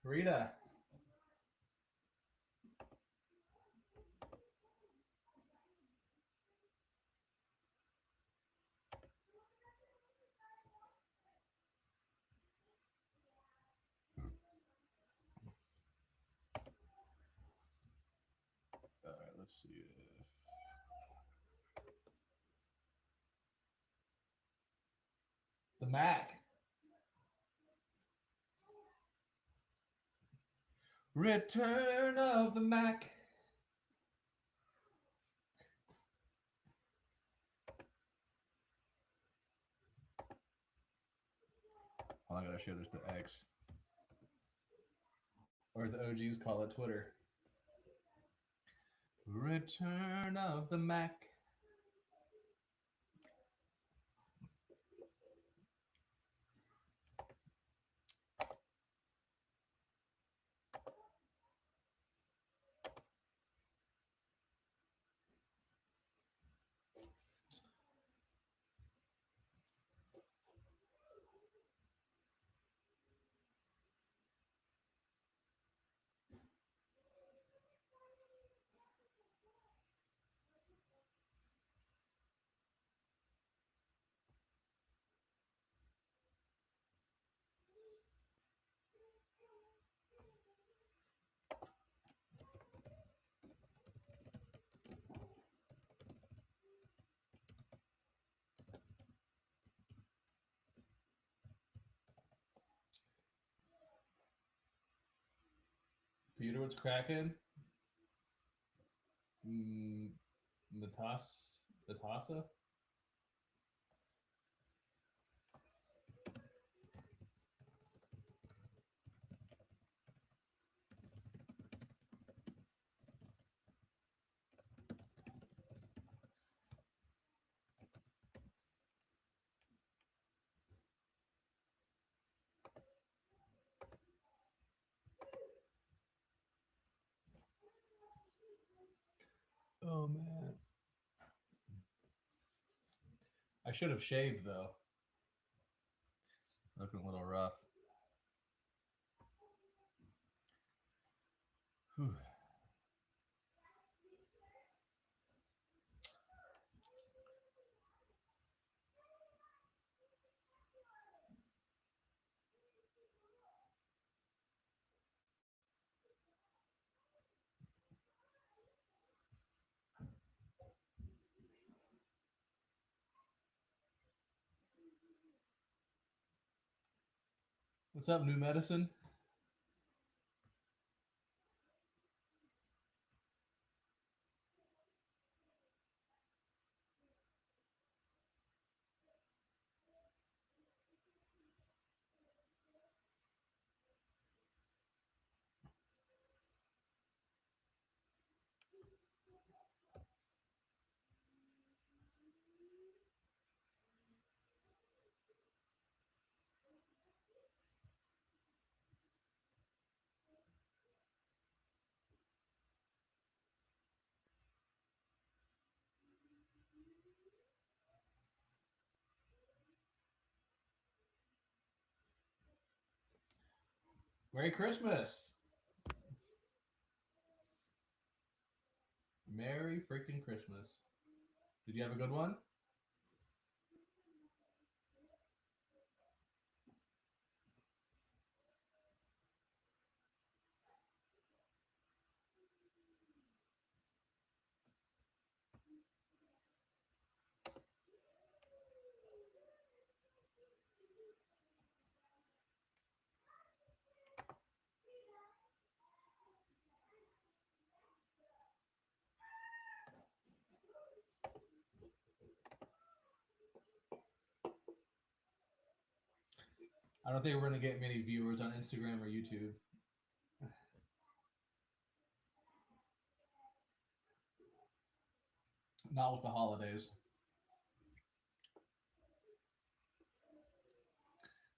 Rita. All right, let's see if the Mac. Return of the Mac. Oh, I gotta share this to X, or as the OGs call it, Twitter. Return of the Mac. Peter, what's cracking? Natasa? Oh man, I should have shaved though. Looking a little rough. Whew. What's up, New Medicine? Merry Christmas. Merry freaking Christmas. Did you have a good one? I don't think we're gonna get many viewers on Instagram or YouTube. Not with the holidays.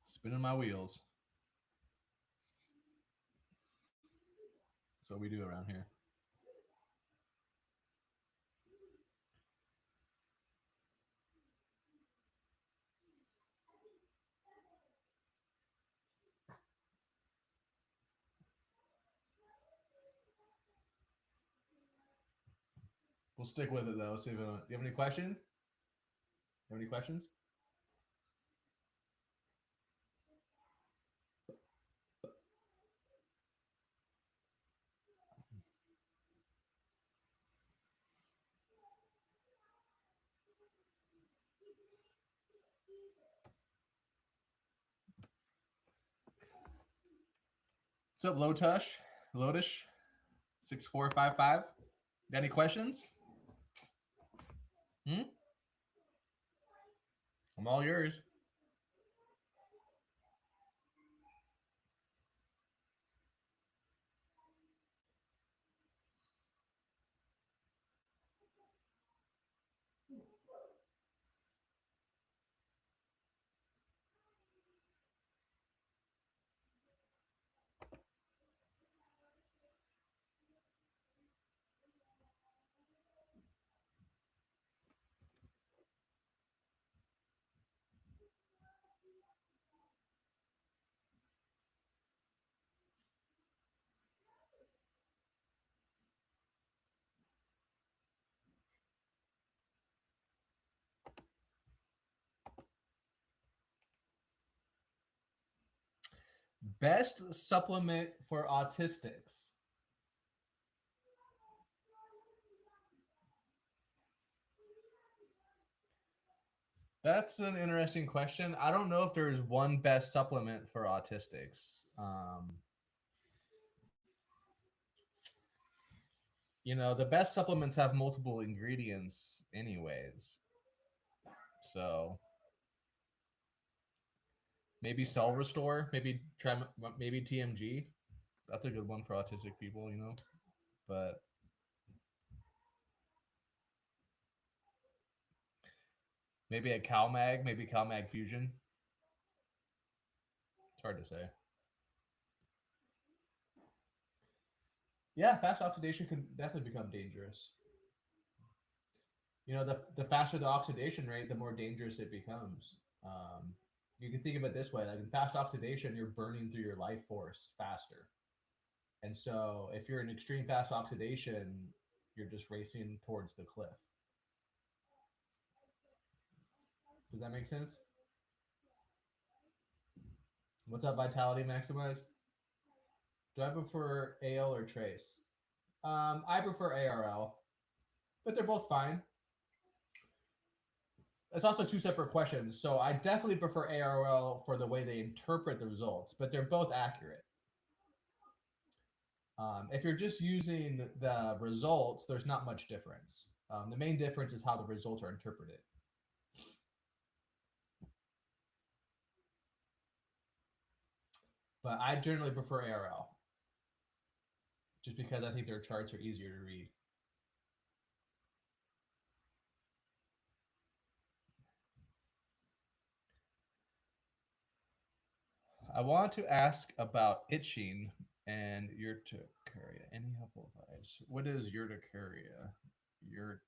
Spinning my wheels. That's what we do around here. We'll stick with it though. See if you have any question? You have any questions? What's up, Lotush? Lotush 6455. Got any questions? Hmm? I'm all yours. Best supplement for autistics. That's an interesting question. I don't know if there's one best supplement for autistics. The best supplements have multiple ingredients, anyways. So maybe Cell Restore, maybe try, maybe TMG. That's a good one for autistic people. But maybe a CalMag, maybe CalMag Fusion. It's hard to say. Yeah, fast oxidation can definitely become dangerous. The faster the oxidation rate, the more dangerous it becomes. You can think of it this way: like in fast oxidation, you're burning through your life force faster, and so if you're in extreme fast oxidation, you're just racing towards the cliff. Does that make sense? What's up, Vitality Maximized? Do I prefer AL or Trace? I prefer ARL, but they're both fine. It's also two separate questions. So I definitely prefer ARL for the way they interpret the results, but they're both accurate. If you're just using the results, there's not much difference. The main difference is how the results are interpreted. But I generally prefer ARL just because I think their charts are easier to read. I want to ask about itching and urticaria. Any helpful advice? What is urticaria? Urti.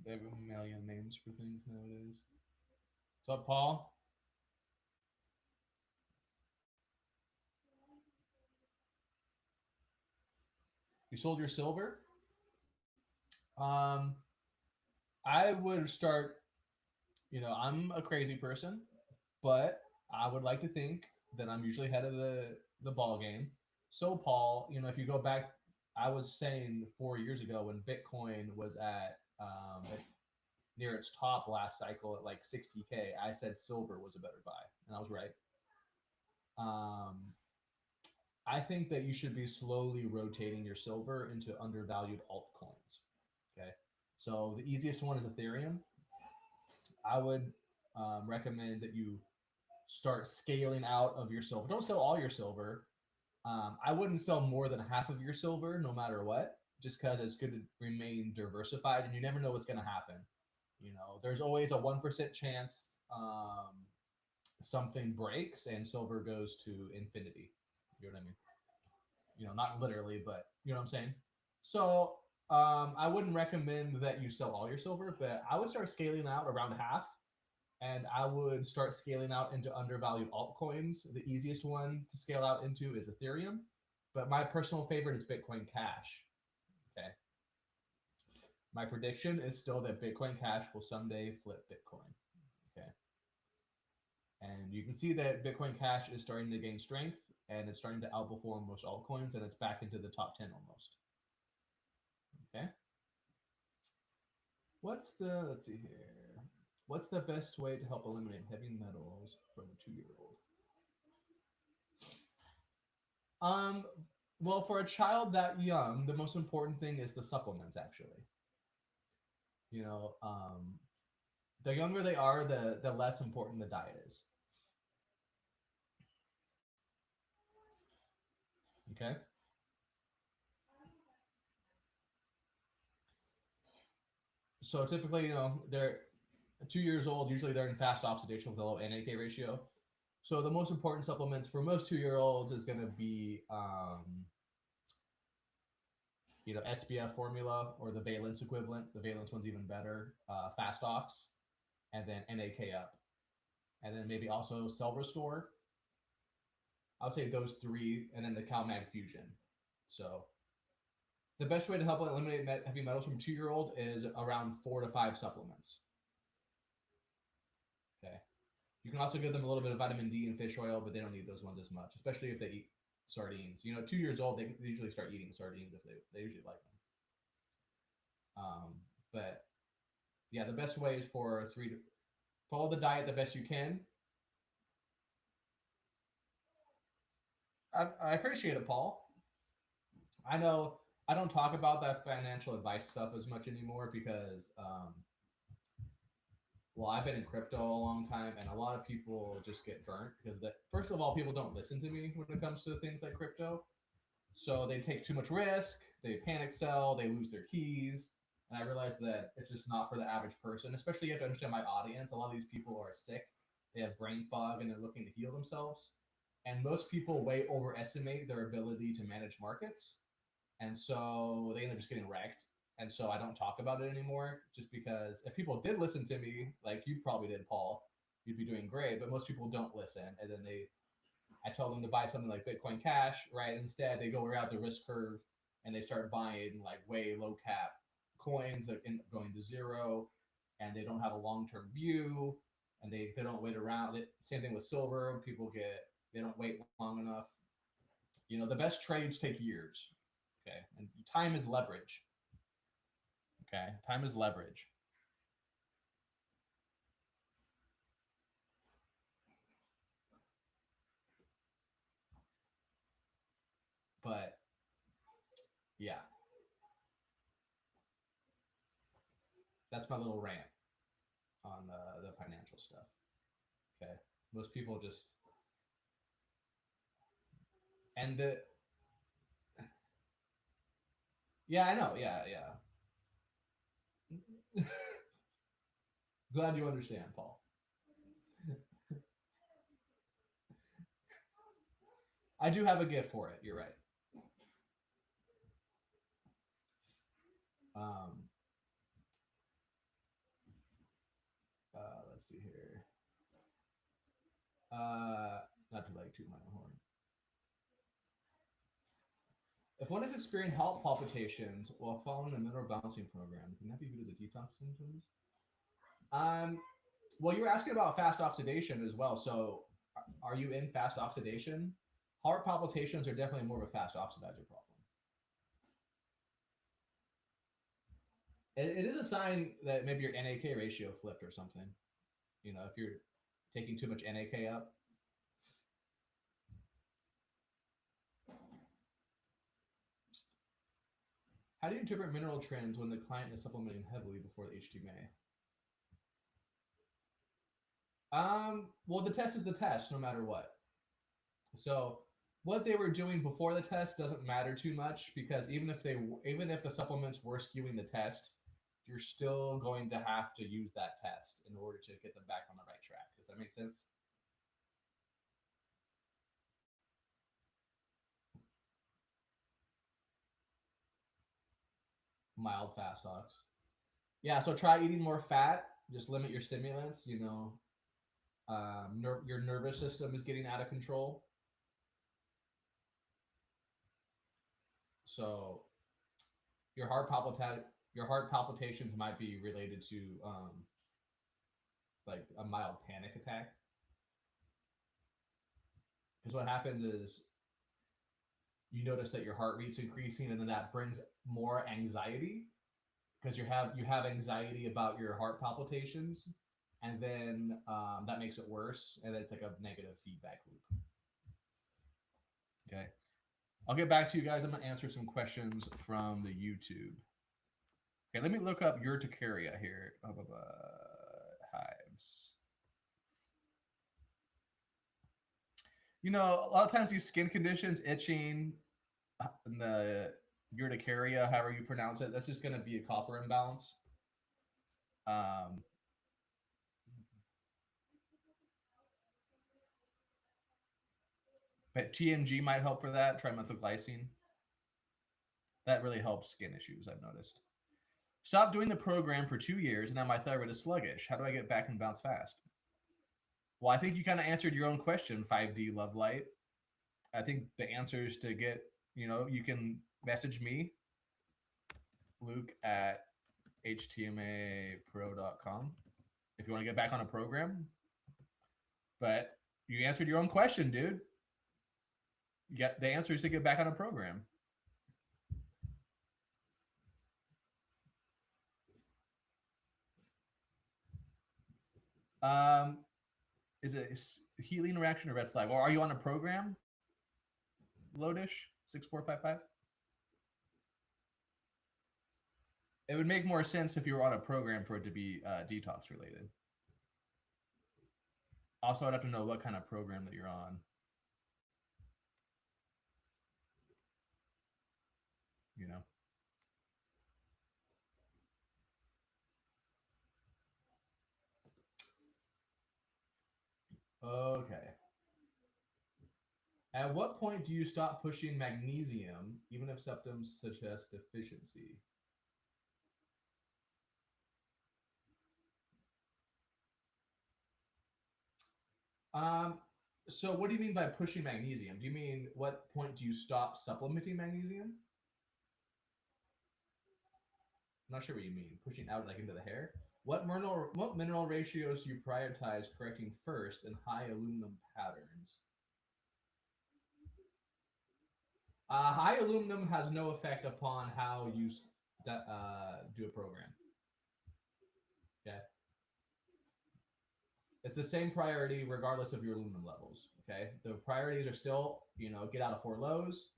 They have a million names for things nowadays. What's up, Paul? You sold your silver? Um, I would start. I'm a crazy person, but I would like to think that I'm usually ahead of the ball game. So, Paul, if you go back, I was saying 4 years ago when Bitcoin was at near its top last cycle at like 60K, I said silver was a better buy, and I was right. Um, I think that you should be slowly rotating your silver into undervalued altcoins. Okay. So the easiest one is Ethereum. I would recommend that you start scaling out of your silver. Don't sell all your silver. I wouldn't sell more than half of your silver, no matter what, just because it's good to remain diversified, and you never know what's going to happen. There's always a 1% chance something breaks and silver goes to infinity. You know what I mean? Not literally, but you know what I'm saying. So I wouldn't recommend that you sell all your silver, but I would start scaling out around half, and I would start scaling out into undervalued altcoins. The easiest one to scale out into is Ethereum, But my personal favorite is Bitcoin Cash. Okay. My prediction is still that Bitcoin Cash will someday flip Bitcoin. Okay. And you can see that Bitcoin Cash is starting to gain strength and it's starting to outperform most altcoins and it's back into the top 10 almost. Okay. Let's see here. What's the best way to help eliminate heavy metals from a 2-year-old? Well, for a child that young, the most important thing is the supplements, actually. You know, the younger they are, the less important the diet is. Okay. So typically, they're 2 years old. Usually, they're in fast oxidation with a low NAK ratio. So the most important supplements for most 2-year-olds is going to be, SPF formula or the valence equivalent. The valence one's even better. Fast ox, and then NAK up, and then maybe also Cell Restore. I would say those three, and then the CalMag Fusion. So the best way to help eliminate heavy metals from a 2-year-old is around 4 to 5 supplements. Okay. You can also give them a little bit of vitamin D and fish oil, but they don't need those ones as much, especially if they eat sardines. 2 years old, they usually start eating sardines if they usually like them. But yeah, the best way is for follow the diet the best you can. I appreciate it, Paul. I know I don't talk about that financial advice stuff as much anymore because, well, I've been in crypto a long time, and a lot of people just get burnt because first of all, people don't listen to me when it comes to things like crypto. So they take too much risk, they panic sell, they lose their keys. And I realized that it's just not for the average person, especially you have to understand my audience. A lot of these people are sick, they have brain fog, and they're looking to heal themselves. And most people way overestimate their ability to manage markets. And so they end up just getting wrecked. And so I don't talk about it anymore just because if people did listen to me, like you probably did, Paul, you'd be doing great. But most people don't listen. And then I tell them to buy something like Bitcoin Cash, right? Instead, they go around the risk curve and they start buying like way low cap coins that end up going to zero, and they don't have a long term view, and they don't wait around. Same thing with silver. They don't wait long enough. The best trades take years. Okay, and time is leverage. Okay, time is leverage. But yeah, that's my little rant on the financial stuff. Okay, most people just and the yeah, I know. Yeah, yeah. Glad you understand, Paul. I do have a gift for it. You're right. Um, let's see here. Not to like toot my own horn. If one has experienced heart palpitations while following a mineral balancing program, can that be viewed as a detox symptoms? Um, well, you were asking about fast oxidation as well. So, are you in fast oxidation? Heart palpitations are definitely more of a fast oxidizer problem. It is a sign that maybe your NAK ratio flipped or something. If you're taking too much NAK up. How do you interpret mineral trends when the client is supplementing heavily before the HTMA? Well, the test is the test, no matter what. So, what they were doing before the test doesn't matter too much because even if the supplements were skewing the test, you're still going to have to use that test in order to get them back on the right track. Does that make sense? Mild fast ox. Yeah, so try eating more fat. Just limit your stimulants. Your nervous system is getting out of control. So your heart palpitations might be related to like a mild panic attack. Because what happens is you notice that your heart rate's increasing, and then that brings more anxiety because you have anxiety about your heart palpitations, and then that makes it worse, and it's like a negative feedback loop. Okay, I'll get back to you guys. I'm gonna answer some questions from the YouTube. Okay, let me look up urticaria here. Hives. You know, a lot of times these skin conditions, itching, and the urticaria, however you pronounce it, that's just going to be a copper imbalance. Um, but TMG might help for that, trimethylglycine. That really helps skin issues, I've noticed. Stop doing the program for 2 years, and now my thyroid is sluggish. How do I get back and bounce fast? Well, I think you kind of answered your own question, 5D Love Light. I think the answer is to get, you can message me, Luke at htmapro.com, if you want to get back on a program. But you answered your own question, dude. Yeah, the answer is to get back on a program. Is it healing reaction or red flag? Or are you on a program? Lodish 6455. It would make more sense if you were on a program for it to be detox related. Also, I'd have to know what kind of program that you're on. You know. Okay. At what point do you stop pushing magnesium, even if symptoms suggest deficiency? So what do you mean by pushing magnesium? Do you mean what point do you stop supplementing magnesium? I'm not sure what you mean. Pushing out like into the hair? What mineral ratios do you prioritize correcting first in high aluminum patterns? High aluminum has no effect upon how you do a program. Okay, it's the same priority regardless of your aluminum levels. Okay, the priorities are still, get out of 4 lows.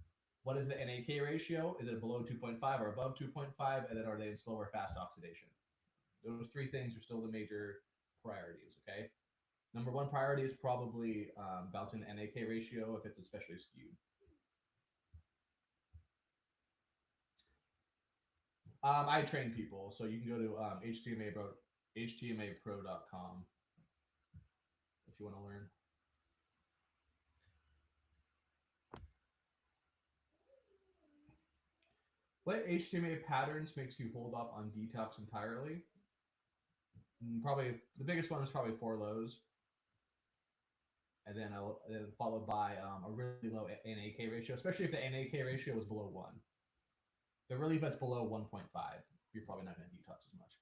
What is the NAK ratio? Is it below 2.5 or above 2.5? And then are they in slow or fast oxidation? Those 3 things are still the major priorities. Okay, number 1 priority is probably balancing the NAK ratio if it's especially skewed. I train people, so you can go to htmapro.com if you want to learn. What HTMA patterns makes you hold off on detox entirely? Probably the biggest one is probably 4 lows, and then followed by a really low NAK ratio, especially if the NAK ratio is below 1. But really, if it's below 1.5, you're probably not going to detox as much.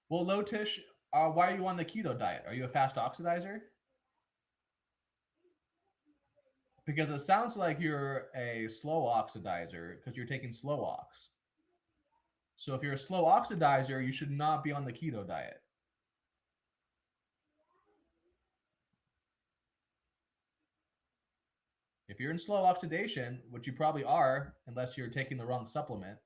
Well, Lotish, why are you on the keto diet? Are you a fast oxidizer? Because it sounds like you're a slow oxidizer because you're taking slow ox. So if you're a slow oxidizer, you should not be on the keto diet. If you're in slow oxidation, which you probably are, unless you're taking the wrong supplement,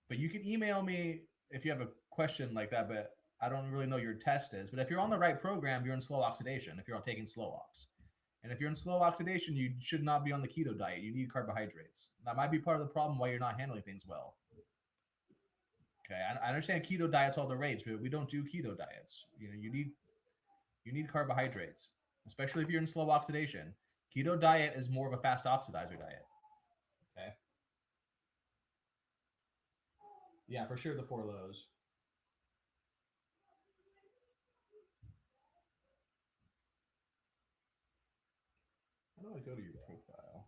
but you can email me if you have a question like that, but I don't really know your test is. But if you're on the right program, you're in slow oxidation if you're taking slow ox. And if you're in slow oxidation, you should not be on the keto diet. You need carbohydrates. That might be part of the problem why you're not handling things well. Okay, I understand keto diets all the rage, but we don't do keto diets. You need carbohydrates, especially if you're in slow oxidation. Keto diet is more of a fast oxidizer diet. Okay. Yeah, for sure the four lows. How do I go to your profile?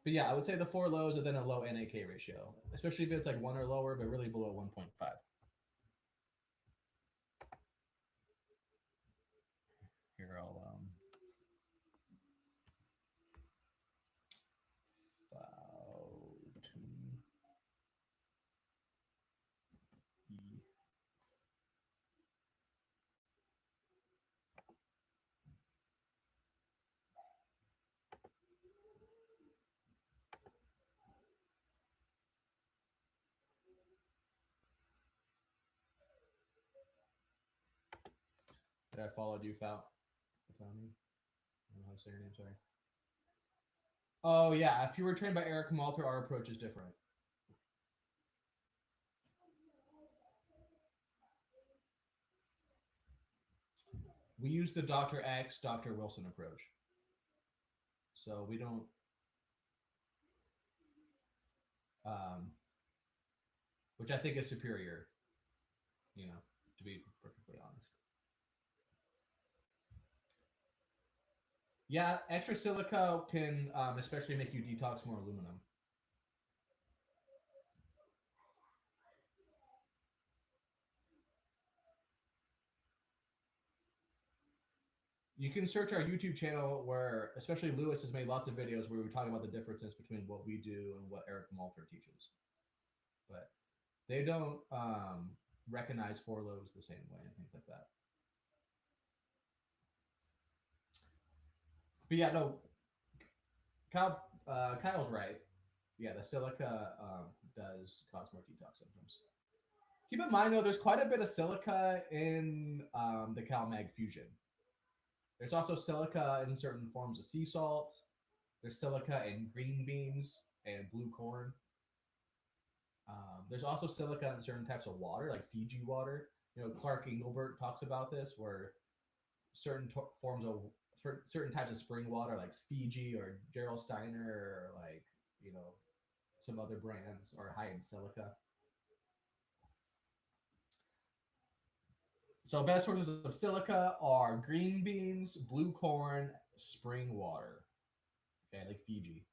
But yeah, I would say the four lows and then a low NAK ratio, especially if it's like one or lower, but really below 1.5. Here I'll file tune E. Did I follow you, Fal? Found me? I don't know how to say your name. Sorry. Oh yeah, if you were trained by Eric Malter, our approach is different. We use the Dr. X, Dr. Wilson approach. So we don't, which I think is superior, you know, to be perfectly honest. Yeah, extra silica can especially make you detox more aluminum. You can search our YouTube channel where, especially Lewis has made lots of videos where we talk about the differences between what we do and what Eric Malter teaches. But they don't recognize four lows the same way and things like that. But yeah, no, Kyle's right. Yeah, the silica does cause more detox symptoms. Keep in mind though, there's quite a bit of silica in the CalMag Fusion. There's also silica in certain forms of sea salt. There's silica in green beans and blue corn. There's also silica in certain types of water, like Fiji water. You know, Clark Engelbert talks about this, where certain forms of for certain types of spring water, like Fiji or Gerald Steiner, or like you know some other brands, are high in silica. So best sources of silica are green beans, blue corn, spring water, okay, like Fiji.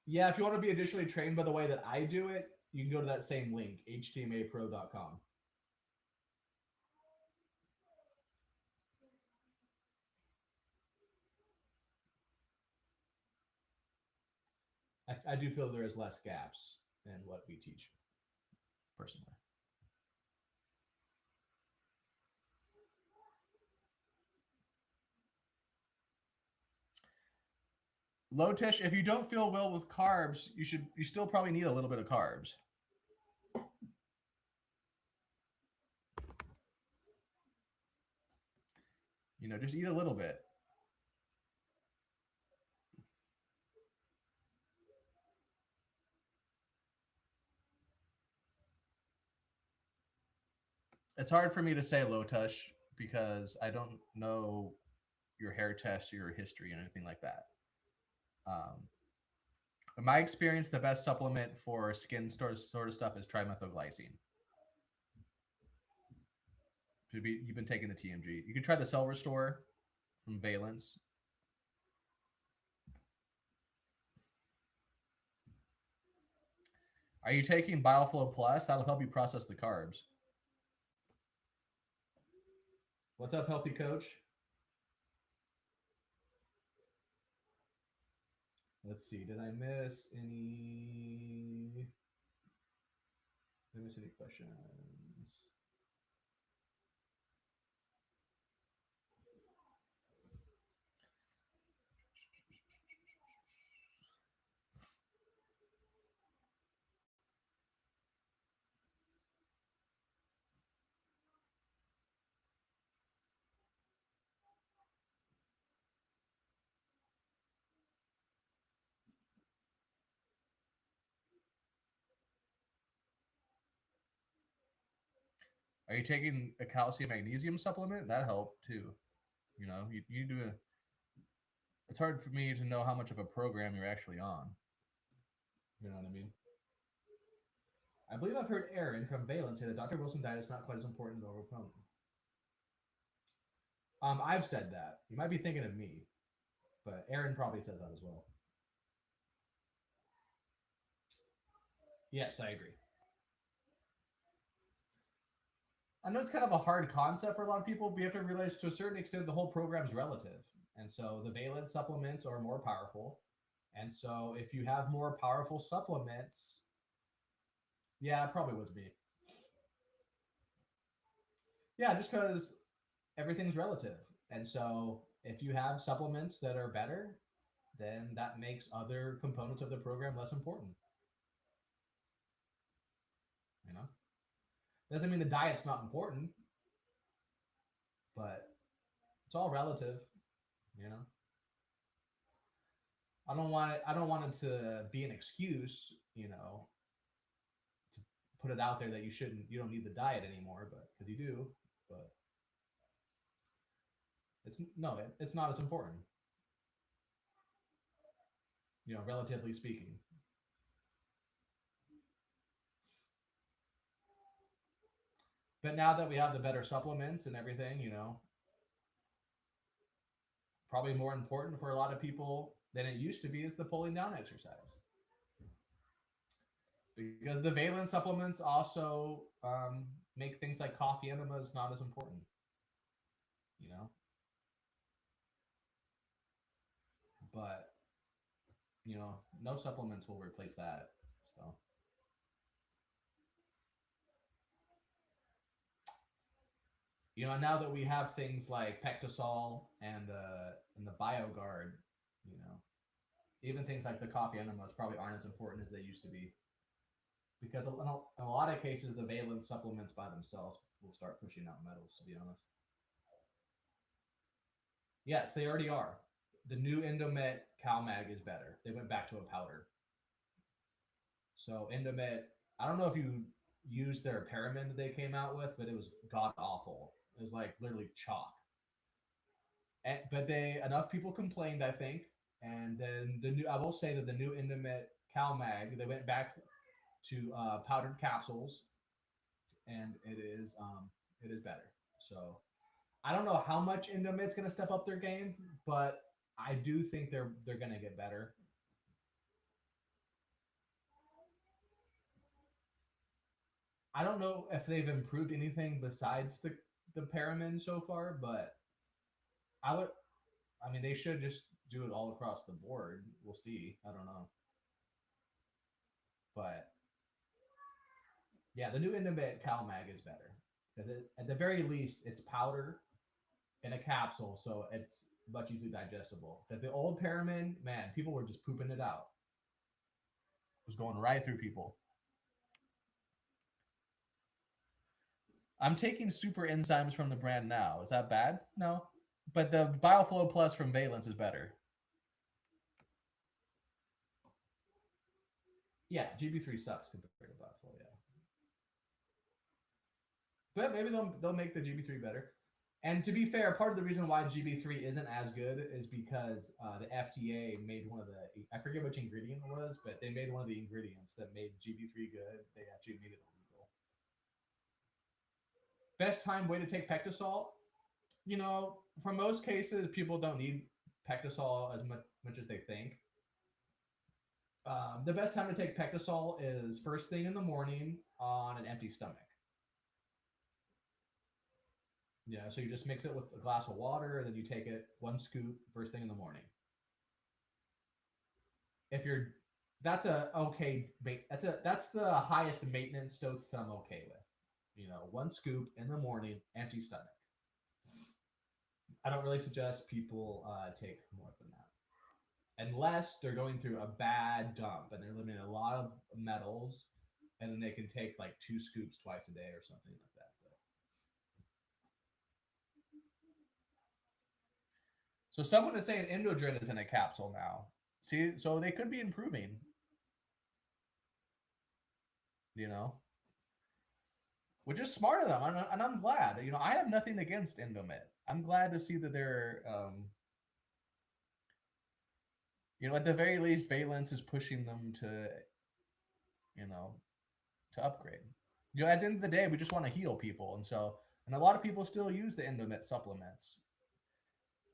Yeah, if you want to be additionally trained by the way that I do it, you can go to that same link, htmapro.com. I do feel there is less gaps in what we teach, personally. Lotish, if you don't feel well with carbs, you still probably need a little bit of carbs. You know, just eat a little bit. It's hard for me to say Lotush because I don't know your hair test or your history and anything like that. In my experience, the best supplement for skin sort of stuff is trimethylglycine. You've been taking the TMG. You can try the Cell Restore from Valence. Are you taking Bioflow Plus? That'll help you process the carbs. What's up, healthy coach? Let's see. Did I miss any? Did I miss any questions? Are you taking a calcium magnesium supplement? That helped too. You do a. It's hard for me to know how much of a program you're actually on. You know what I mean? I believe I've heard Aaron from Valence say that Dr. Wilson diet is not quite as important as overcome. I've said that. You might be thinking of me, but Aaron probably says that as well. Yes, I agree. I know it's kind of a hard concept for a lot of people, but you have to realize to a certain extent the whole program is relative. And so the valence supplements are more powerful. And so if you have more powerful supplements, yeah, it probably was me. Yeah, just because everything's relative. And so if you have supplements that are better, then that makes other components of the program less important. You know, doesn't mean the diet's not important, but it's all relative. You know, I don't want it to be an excuse. To put it out there that you don't need the diet anymore, but because you do, but it's no, it's not as important. Relatively speaking. But now that we have the better supplements and everything, probably more important for a lot of people than it used to be is the pulling down exercise. Because the valence supplements also make things like coffee enemas not as important. You know, but no supplements will replace that. So now that we have things like Pectosol and the BioGuard, you know, even things like the coffee enemas probably aren't as important as they used to be. Because in a lot of cases, the valence supplements by themselves will start pushing out metals. To be honest, yes, they already are. The new Endomet CalMag is better. They went back to a powder. So Endomet, I don't know if you used their Paramin that they came out with, but it was god awful. It was like literally chalk. But they enough people complained, I think, and then I will say that the new Endomet CalMag, they went back to powdered capsules, and it is better. So I don't know how much Endomet's going to step up their game, but I do think they're going to get better. I don't know if they've improved anything besides the Paramin so far, but I would. I mean, they should just do it all across the board. We'll see. I don't know, but yeah, the new Indomit CalMag is better because at the very least it's powder in a capsule, so it's much easily digestible. Because the old Paramin, man, people were just pooping it out. It was going right through people. I'm taking super enzymes from the brand now. Is that bad? No. But the BioFlow Plus from Valence is better. Yeah, GB3 sucks compared to BioFlow, yeah. But maybe they'll make the GB3 better. And to be fair, part of the reason why GB3 isn't as good is because the FDA made one of the, I forget which ingredient it was, but they made one of the ingredients that made GB3 good. They actually made it illegal. Best time way to take Pectosol? For most cases, people don't need Pectosol as much as they think. The best time to take Pectosol is first thing in the morning on an empty stomach. Yeah, so you just mix it with a glass of water, and then you take it one scoop first thing in the morning. If you're, that's a okay. That's the highest maintenance dose that I'm okay with. One scoop in the morning, empty stomach. I don't really suggest people take more than that, unless they're going through a bad dump and they're limiting a lot of metals, and then they can take like 2 scoops twice a day or something like that. So someone is saying Endodrin is in a capsule now. See, so they could be improving. You know, which is smart of them, and I'm glad. You know, I have nothing against Indomit. I'm glad to see that they're, you know, at the very least, Valence is pushing them to, you know, to upgrade. You know, at the end of the day, we just want to heal people, and so, and a lot of people still use the Indomit supplements,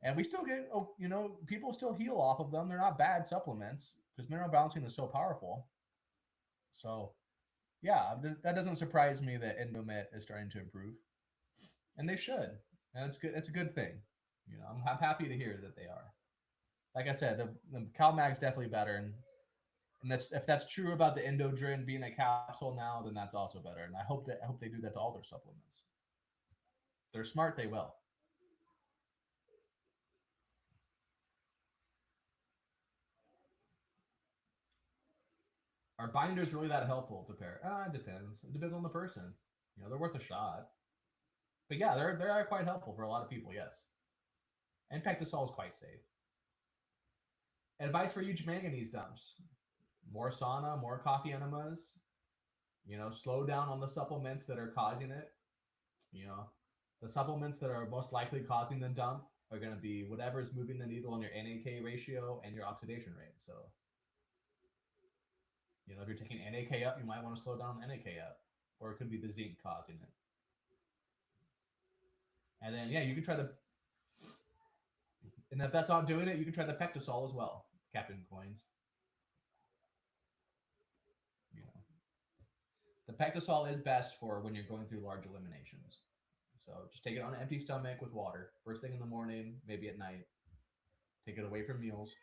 and we still get, oh, you know, people still heal off of them. They're not bad supplements because mineral balancing is so powerful. So, yeah, that doesn't surprise me that Indomit is starting to improve, and they should, and it's good. It's a good thing. You know, I'm happy to hear that they are. Like I said, the CalMag's definitely better, and that's, if that's true about the Endodrin being a capsule now, then that's also better. And I hope they do that to all their supplements. They're smart, they will. Are binders really that helpful to pair? It depends. It depends on the person. You know, they're worth a shot. But yeah, they are quite helpful for a lot of people. Yes, and Pectosol is quite safe. Advice for huge manganese dumps: more sauna, more coffee enemas. You know, slow down on the supplements that are causing it. You know, the supplements that are most likely causing the dump are going to be whatever's moving the needle on your NAK ratio and your oxidation rate. So, you know, if you're taking NAK up, you might want to slow down NAK up, or it could be the zinc causing it. And then, yeah, you can try the, and if that's not doing it, you can try the Pectosol as well, Captain Coins. You know, the Pectosol is best for when you're going through large eliminations. So just take it on an empty stomach with water, first thing in the morning, maybe at night. Take it away from meals.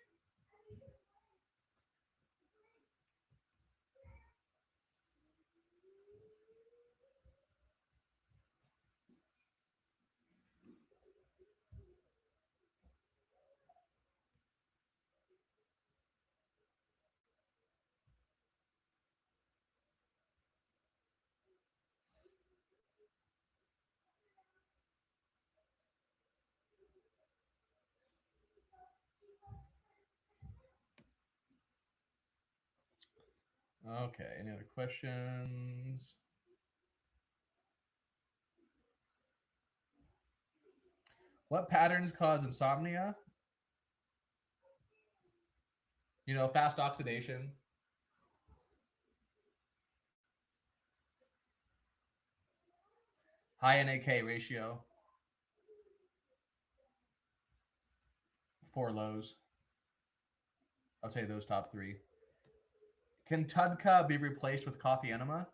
Okay, any other questions? What patterns cause insomnia? You know, fast oxidation, high NAK ratio, four lows. I'll say those top three. Can Tudka be replaced with coffee enema?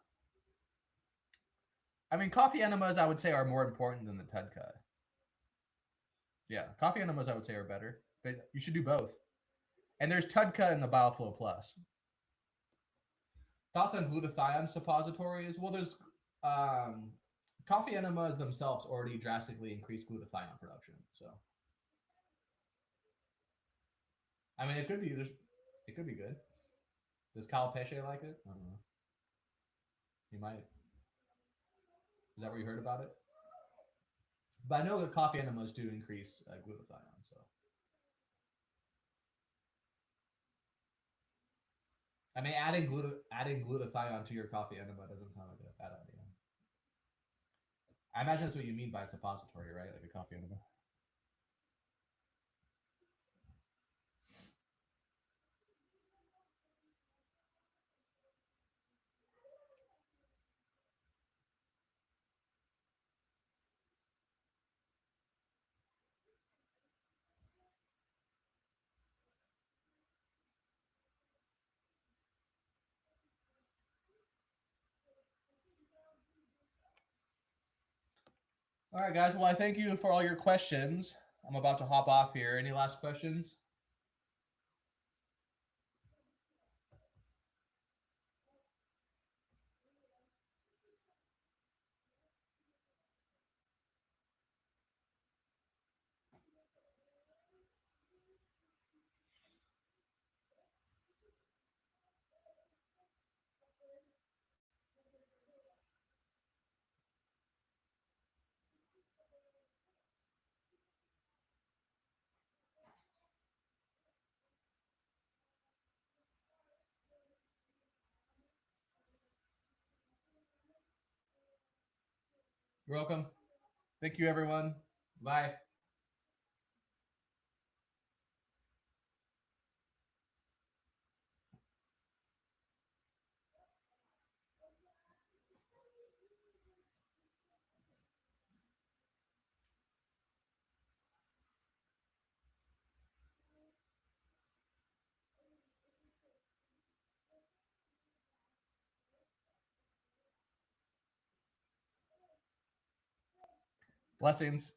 I mean, coffee enemas I would say are more important than the Tudka. Yeah, coffee enemas I would say are better, but you should do both. And there's Tudka in the Bioflow Plus. Thoughts on glutathione suppositories? Well, there's, um, coffee enemas themselves already drastically increase glutathione production. So, I mean, it could be, it could be good. Does Cal Pesce like it? I don't know. He might. Is that where you heard about it? But I know that coffee enemas do increase glutathione. So, I mean, adding glutathione to your coffee enema doesn't sound like a bad idea. I imagine that's what you mean by suppository, right? Like a coffee enema. All right, guys. Well, I thank you for all your questions. I'm about to hop off here. Any last questions? You're welcome. Thank you, everyone. Bye. Blessings.